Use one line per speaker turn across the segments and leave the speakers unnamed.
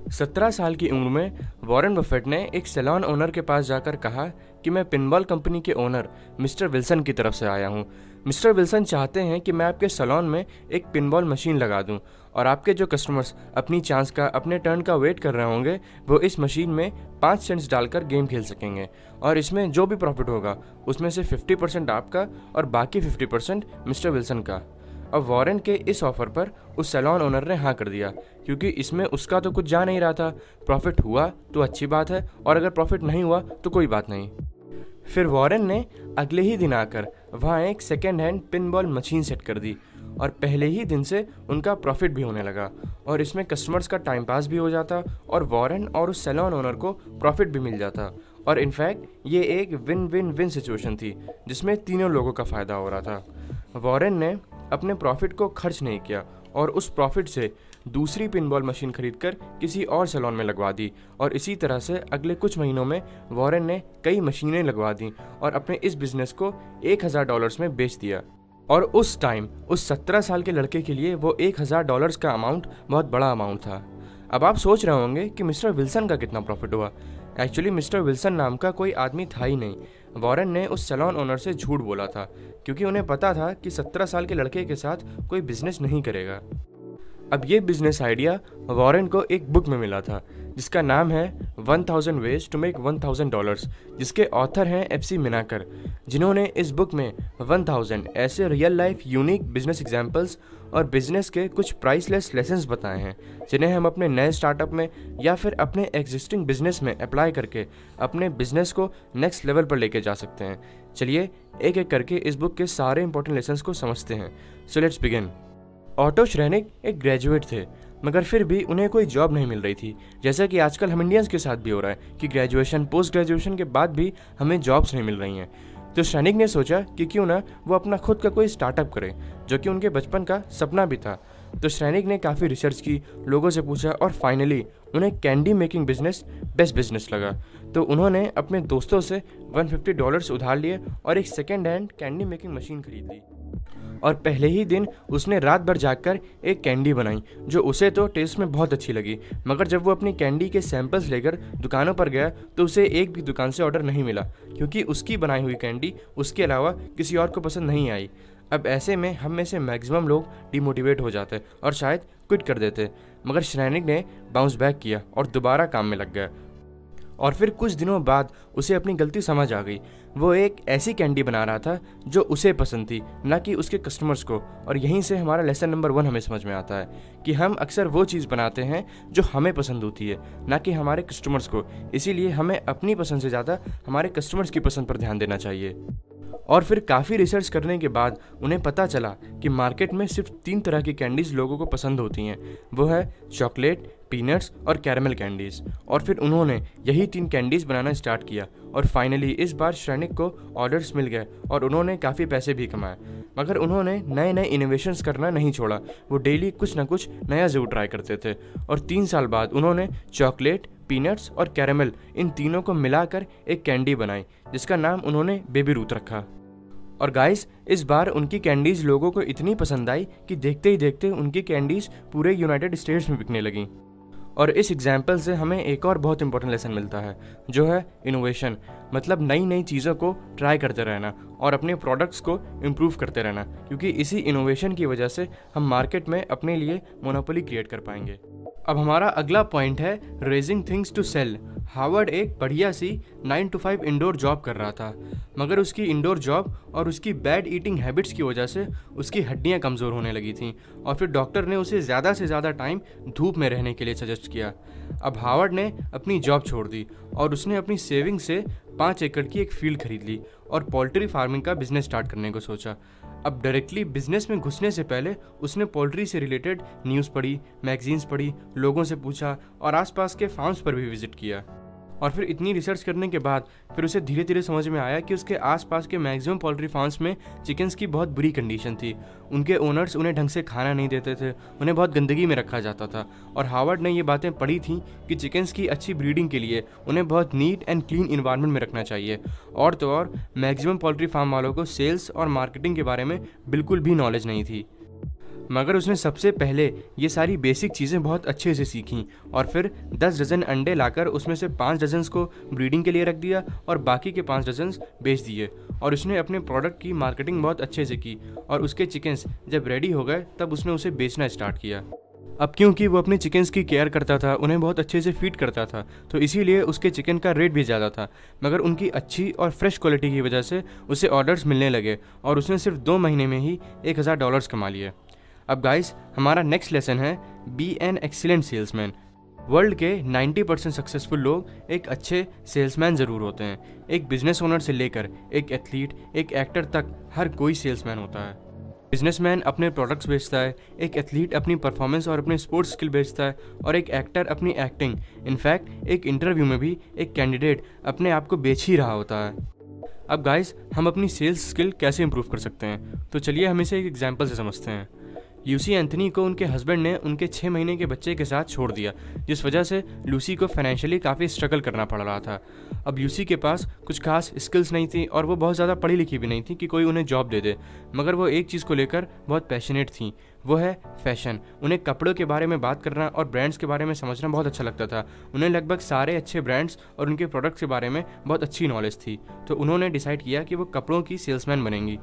17 साल की उम्र में वॉरेन बफेट ने एक सैलून ओनर के पास जाकर कहा कि मैं पिनबॉल कंपनी के ओनर मिस्टर विल्सन की तरफ से आया हूँ। मिस्टर विल्सन चाहते हैं कि मैं आपके सैलून में एक पिनबॉल मशीन लगा दूं और आपके जो कस्टमर्स अपनी चांस का, अपने टर्न का वेट कर रहे होंगे, वो इस मशीन में 5 सेंट्स डालकर गेम खेल सकेंगे और इसमें जो भी प्रॉफिट होगा उसमें से 50% आपका और बाकी 50% मिस्टर विल्सन का। अब वॉरेन के इस ऑफर पर उस सैलून ओनर ने हाँ कर दिया, क्योंकि इसमें उसका तो कुछ जा नहीं रहा था। प्रॉफिट हुआ तो अच्छी बात है और अगर प्रॉफिट नहीं हुआ तो कोई बात नहीं। फिर वॉरेन ने अगले ही दिन आकर वहाँ एक second hand pinball machine set कर दी और पहले ही दिन से उनका प्रॉफिट भी होने लगा और इसमें कस्टमर्स का टाइम पास भी हो जाता और वॉरेन और उस सैलून ओनर को प्रॉफिट भी मिल जाता। और इनफैक्ट ये एक विन विन विन सिचुएशन थी जिसमें तीनों लोगों का फ़ायदा हो रहा था। वॉरेन ने अपने प्रॉफिट को खर्च नहीं किया और उस प्रॉफिट से दूसरी पिनबॉल मशीन खरीदकर किसी और सैलून में लगवा दी और इसी तरह से अगले कुछ महीनों में वॉरेन ने कई मशीनें लगवा दी और अपने इस बिजनेस को $1000 में बेच दिया। और उस टाइम उस 17 साल के लड़के के लिए वो $1000 का अमाउंट बहुत बड़ा अमाउंट था। अब आप सोच रहे होंगे कि मिस्टर विल्सन का कितना प्रॉफिट हुआ। एक्चुअली मिस्टर विल्सन नाम का कोई आदमी था ही नहीं। वॉरेन ने उस सैलून ओनर से झूठ बोला था क्योंकि उन्हें पता था कि 17 साल के लड़के के साथ कोई बिजनेस नहीं करेगा। अब ये बिजनेस आइडिया वॉरेन को एक बुक में मिला था जिसका नाम है 1000 Ways to Make $1000, जिसके ऑथर हैं एफसी मिनाकर, जिन्होंने इस बुक में 1000 ऐसे real life unique business examples और बिजनेस के कुछ प्राइसलेस लेसन्स बताए हैं जिन्हें हम अपने नए स्टार्टअप में या फिर अपने एग्जिस्टिंग बिजनेस में अप्लाई करके अपने बिजनेस को नेक्स्ट लेवल पर लेके जा सकते हैं। चलिए एक एक करके इस बुक के सारे इंपॉर्टेंट लेसन्स को समझते हैं। So let's begin. Auto Shrenik एक ग्रेजुएट थे, मगर फिर भी उन्हें कोई जॉब नहीं मिल रही थी, जैसा कि आजकल हम इंडियंस के साथ भी हो रहा है कि ग्रेजुएशन पोस्ट ग्रेजुएशन के बाद भी हमें जॉब्स नहीं मिल रही हैं। तो श्रेनिक ने सोचा कि क्यों ना वो अपना खुद का कोई स्टार्टअप करें, जो कि उनके बचपन का सपना भी था। तो श्रेनिक ने काफ़ी रिसर्च की, लोगों से पूछा और फाइनली उन्हें candy making business best business लगा। तो उन्होंने अपने दोस्तों से $150 उधार लिए और एक second hand candy making machine खरीद ली और पहले ही दिन उसने रात भर जागकर एक कैंडी बनाई जो उसे तो टेस्ट में बहुत अच्छी लगी, मगर जब वो अपनी कैंडी के सैंपल्स लेकर दुकानों पर गया तो उसे एक भी दुकान से ऑर्डर नहीं मिला, क्योंकि उसकी बनाई हुई कैंडी उसके अलावा किसी और को पसंद नहीं आई। अब ऐसे में हम में से मैक्सिमम लोग डिमोटिवेट हो जाते और शायद क्विट कर देते, मगर श्रेनिक ने बाउंस बैक किया और दोबारा काम में लग गया। और फिर कुछ दिनों बाद उसे अपनी गलती समझ आ गई। वो एक ऐसी कैंडी बना रहा था जो उसे पसंद थी, ना कि उसके कस्टमर्स को। और यहीं से हमारा लेसन नंबर 1 हमें समझ में आता है कि हम अक्सर वो चीज़ बनाते हैं जो हमें पसंद होती है, ना कि हमारे कस्टमर्स को। इसीलिए हमें अपनी पसंद से ज़्यादा हमारे कस्टमर्स की पसंद पर ध्यान देना चाहिए। और फिर काफ़ी रिसर्च करने के बाद उन्हें पता चला कि मार्केट में सिर्फ 3 तरह की कैंडीज़ लोगों को पसंद होती हैं, वो है चॉकलेट, पीनट्स और कैरमल कैंडीज़। और फिर उन्होंने यही 3 कैंडीज़ बनाना स्टार्ट किया और फाइनली इस बार श्रेनिक को ऑर्डर्स मिल गए और उन्होंने काफ़ी पैसे भी कमाए। मगर उन्होंने नए नए इनोवेशंस करना नहीं छोड़ा, वो डेली कुछ ना कुछ नया ज़रूर ट्राई करते थे। और 3 साल बाद उन्होंने चॉकलेट, पीनट्स और कैरमल इन तीनों को मिलाकर एक कैंडी बनाई जिसका नाम उन्होंने बेबी रूथ रखा। और गाइस, इस बार उनकी कैंडीज़ लोगों को इतनी पसंद आई कि देखते ही देखते उनकी कैंडीज़ पूरे यूनाइटेड स्टेट्स में बिकने लगी। और इस एग्जाम्पल से हमें एक और बहुत इंपॉर्टेंट लेसन मिलता है, जो है इनोवेशन, मतलब नई नई चीज़ों को ट्राई करते रहना और अपने प्रोडक्ट्स को इम्प्रूव करते रहना, क्योंकि इसी इनोवेशन की वजह से हम मार्केट में अपने लिए मोनोपोली क्रिएट कर पाएंगे। अब हमारा अगला पॉइंट है raising things to sell. Harvard एक बढ़िया सी 9 to 5 इंडोर जॉब कर रहा था, मगर उसकी इंडोर जॉब और उसकी बैड ईटिंग हैबिट्स की वजह से उसकी हड्डियां कमज़ोर होने लगी थीं और फिर डॉक्टर ने उसे ज़्यादा से ज़्यादा टाइम धूप में रहने के लिए सजेस्ट किया। अब हावर्ड ने अपनी जॉब छोड़ दी और उसने अपनी सेविंग से 5 एकड़ की एक फील्ड खरीद ली और पोल्ट्री फार्मिंग का बिजनेस स्टार्ट करने को सोचा। अब डायरेक्टली बिजनेस में घुसने से पहले उसने पोल्ट्री से रिलेटेड न्यूज़ पढ़ी, मैगजीन्स पढ़ी, लोगों से पूछा और आसपास के फार्म्स पर भी विजिट किया। और फिर इतनी रिसर्च करने के बाद फिर उसे धीरे धीरे समझ में आया कि उसके आसपास के मैक्सिमम पोल्ट्री फार्म्स में चिकन्स की बहुत बुरी कंडीशन थी। उनके ओनर्स उन्हें ढंग से खाना नहीं देते थे, उन्हें बहुत गंदगी में रखा जाता था। और हावर्ड ने ये बातें पढ़ी थी कि चिकन्स की अच्छी ब्रीडिंग के लिए उन्हें बहुत नीट एंड क्लीन इन्वायरमेंट में रखना चाहिए। और तो और मैक्सिमम पोल्ट्री फार्म वालों को सेल्स और मार्केटिंग के बारे में बिल्कुल भी नॉलेज नहीं थी। मगर उसने सबसे पहले ये सारी बेसिक चीज़ें बहुत अच्छे से सीखी और फिर 10 डज़न अंडे लाकर उसमें से 5 डज़न्स को ब्रीडिंग के लिए रख दिया और बाकी के 5 डज़न्स बेच दिए। और उसने अपने प्रोडक्ट की मार्केटिंग बहुत अच्छे से की और उसके चिकन्स जब रेडी हो गए तब उसने उसे बेचना स्टार्ट किया। अब क्योंकि वो अपने चिकन्स की केयर करता था, उन्हें बहुत अच्छे से फीड करता था, तो इसीलिए उसके चिकन का रेट भी ज़्यादा था। मगर उनकी अच्छी और फ्रेश क्वालिटी की वजह से उसे ऑर्डर्स मिलने लगे और उसने सिर्फ 2 महीने में ही $1000 कमा लिए। अब गाइस, हमारा नेक्स्ट लेसन है be an excellent salesman. World के 90% सक्सेसफुल लोग एक अच्छे सेल्समैन ज़रूर होते हैं। एक बिजनेस ओनर से लेकर एक एथलीट, एक एक्टर तक हर कोई सेल्समैन होता है। बिजनेसमैन अपने प्रोडक्ट्स बेचता है, एक एथलीट अपनी परफॉर्मेंस और अपने स्पोर्ट्स स्किल बेचता है और एक एक्टर अपनी एक्टिंग। इनफैक्ट एक इंटरव्यू में भी एक कैंडिडेट अपने आप को बेच ही रहा होता है। अब गाइस, हम अपनी सेल्स स्किल कैसे इंप्रूव कर सकते हैं, तो चलिए हम इसे एक एग्जांपल से समझते हैं। लूसी एंथनी को उनके हस्बैंड ने उनके 6 महीने के बच्चे के साथ छोड़ दिया, जिस वजह से लूसी को फाइनेंशियली काफ़ी स्ट्रगल करना पड़ रहा था। अब लूसी के पास कुछ खास स्किल्स नहीं थी और वो बहुत ज़्यादा पढ़ी लिखी भी नहीं थी कि कोई उन्हें जॉब दे दे, मगर वो एक चीज़ को लेकर बहुत पैशनेट थी, वो है फैशन। उन्हें कपड़ों के बारे में बात करना और ब्रांड्स के बारे में समझना बहुत अच्छा लगता था। उन्हें लगभग सारे अच्छे ब्रांड्स और उनके प्रोडक्ट्स के बारे में बहुत अच्छी नॉलेज थी, तो उन्होंने डिसाइड किया कि वो कपड़ों की सेल्समैन बनेंगी।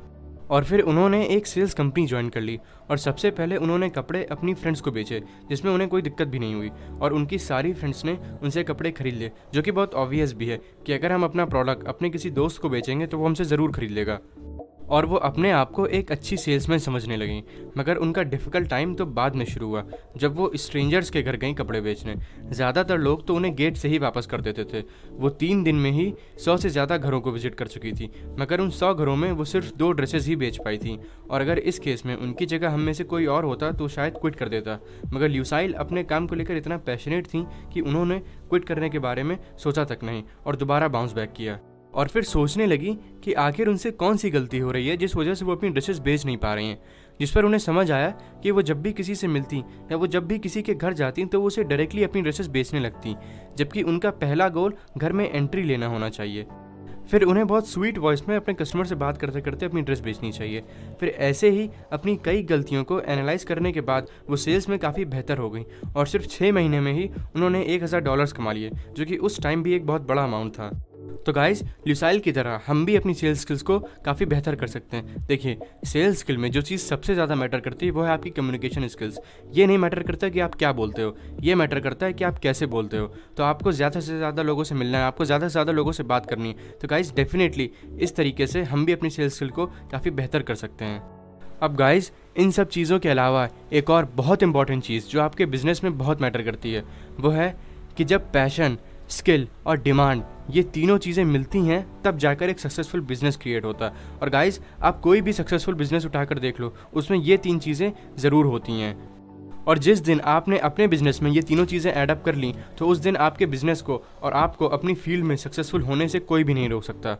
और फिर उन्होंने एक सेल्स कंपनी ज्वाइन कर ली और सबसे पहले उन्होंने कपड़े अपनी फ्रेंड्स को बेचे, जिसमें उन्हें कोई दिक्कत भी नहीं हुई और उनकी सारी फ्रेंड्स ने उनसे कपड़े खरीद लिए, जो कि बहुत ऑब्वियस भी है कि अगर हम अपना प्रोडक्ट अपने किसी दोस्त को बेचेंगे तो वो हमसे ज़रूर खरीद लेगा। और वो अपने आप को एक अच्छी सेल्समैन समझने लगी। मगर उनका डिफ़िकल्ट टाइम तो बाद में शुरू हुआ, जब वो स्ट्रेंजर्स के घर गई कपड़े बेचने। ज़्यादातर लोग तो उन्हें गेट से ही वापस कर देते थे। वो 3 दिन में ही 100 से ज़्यादा घरों को विजिट कर चुकी थी, मगर उन 100 घरों में वो सिर्फ 2 ड्रेसेस ही बेच पाई थी। और अगर इस केस में उनकी जगह हम में से कोई और होता तो शायद क्विट कर देता। मगर ल्यूसाइल अपने काम को लेकर इतना पैशनेट थी कि उन्होंने क्विट करने के बारे में सोचा तक नहीं और दोबारा बाउंस बैक किया। और फिर सोचने लगी कि आखिर उनसे कौन सी गलती हो रही है जिस वजह से वो अपनी ड्रेसेस बेच नहीं पा रही हैं। जिस पर उन्हें समझ आया कि वो जब भी किसी से मिलती या वो जब भी किसी के घर जाती तो वो उसे डायरेक्टली अपनी ड्रेसेस बेचने लगती, जबकि उनका पहला गोल घर में एंट्री लेना होना चाहिए। फिर उन्हें बहुत स्वीट वॉइस में अपने कस्टमर से बात करते करते अपनी ड्रेस बेचनी चाहिए। फिर ऐसे ही अपनी कई गलतियों को एनालाइज करने के बाद वो सेल्स में काफ़ी बेहतर हो गई और सिर्फ 6 महीने में ही उन्होंने $1000 कमा लिए, जो कि उस टाइम भी एक बहुत बड़ा अमाउंट था। तो गाइज, ल्यूसाइल की तरह हम भी अपनी सेल्स स्किल्स को काफ़ी बेहतर कर सकते हैं। देखिए, सेल्स स्किल में जो चीज़ सबसे ज़्यादा मैटर करती है वो है आपकी कम्युनिकेशन स्किल्स। ये नहीं मैटर करता कि आप क्या बोलते हो, ये मैटर करता है कि आप कैसे बोलते हो। तो आपको ज़्यादा से ज़्यादा लोगों से मिलना है, आपको ज़्यादा से ज़्यादा लोगों से बात करनी है। तो गाइज, डेफिनेटली इस तरीके से हम भी अपनी सेल्स स्किल को काफ़ी बेहतर कर सकते हैं। अब गाइज, इन सब चीज़ों के अलावा एक और बहुत इंपॉर्टेंट चीज़ जो आपके बिजनेस में बहुत मैटर करती है वो है कि जब पैशन, स्किल और डिमांड, ये तीनों चीज़ें मिलती हैं तब जाकर एक सक्सेसफुल बिजनेस क्रिएट होता है। और गाइस, आप कोई भी सक्सेसफुल बिजनेस उठाकर देख लो, उसमें ये 3 चीज़ें ज़रूर होती हैं। और जिस दिन आपने अपने बिजनेस में ये तीनों चीज़ें ऐड अप कर ली तो उस दिन आपके बिजनेस को और आपको अपनी फील्ड में सक्सेसफुल होने से कोई भी नहीं रोक सकता।